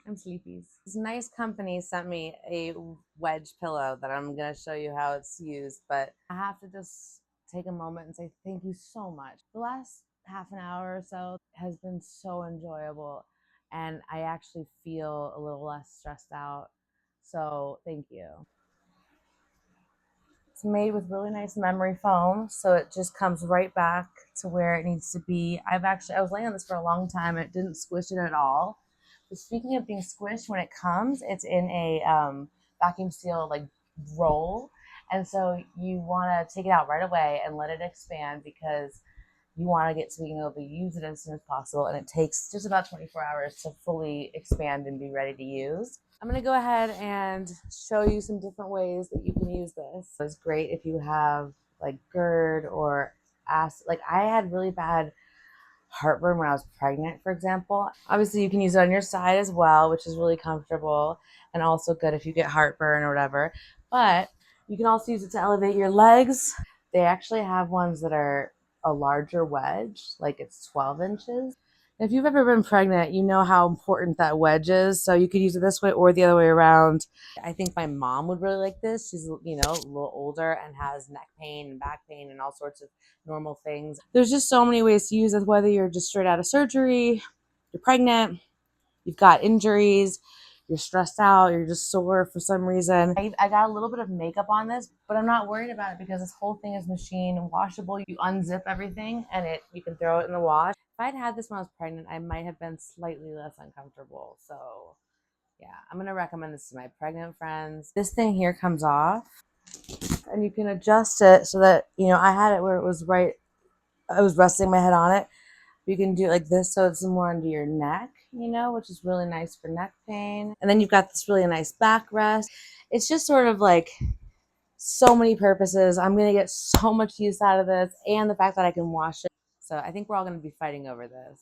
I'm sleepy. This nice company sent me a wedge pillow that I'm going to show you how it's used, but I have to just take a moment and say thank you so much. The last half an hour or so has been so enjoyable, and I actually feel a little less stressed out. So thank you. It's made with really nice memory foam, so it just comes right back to where it needs to be. I was laying on this for a long time and it didn't squish it at all. But speaking of being squished, when it comes, it's in a vacuum seal like roll, and so you want to take it out right away and let it expand because you want to get to being able to use it as soon as possible, and it takes just about 24 hours to fully expand and be ready to use. I'm going to go ahead and show you some different ways that you can use this. It's great if you have like GERD or acid. Like I had really bad heartburn when I was pregnant, for example. Obviously, you can use it on your side as well, which is really comfortable and also good if you get heartburn or whatever. But you can also use it to elevate your legs. They actually have ones that are a larger wedge, like it's 12 inches. If you've ever been pregnant, you know how important that wedge is. So you could use it this way or the other way around. I think my mom would really like this. She's, a little older and has neck pain and back pain and all sorts of normal things. There's just so many ways to use it, whether you're just straight out of surgery, you're pregnant, you've got injuries, you're stressed out, you're just sore for some reason. I got a little bit of makeup on this, but I'm not worried about it because this whole thing is machine washable. You unzip everything and you can throw it in the wash. If I'd had this when I was pregnant, I might have been slightly less uncomfortable. So yeah, I'm going to recommend this to my pregnant friends. This thing here comes off and you can adjust it so that, I had it where it was right, I was resting my head on it. You can do it like this so it's more under your neck, which is really nice for neck pain. And then you've got this really nice backrest. It's just sort of like so many purposes. I'm going to get so much use out of this and the fact that I can wash it. So I think we're all going to be fighting over this.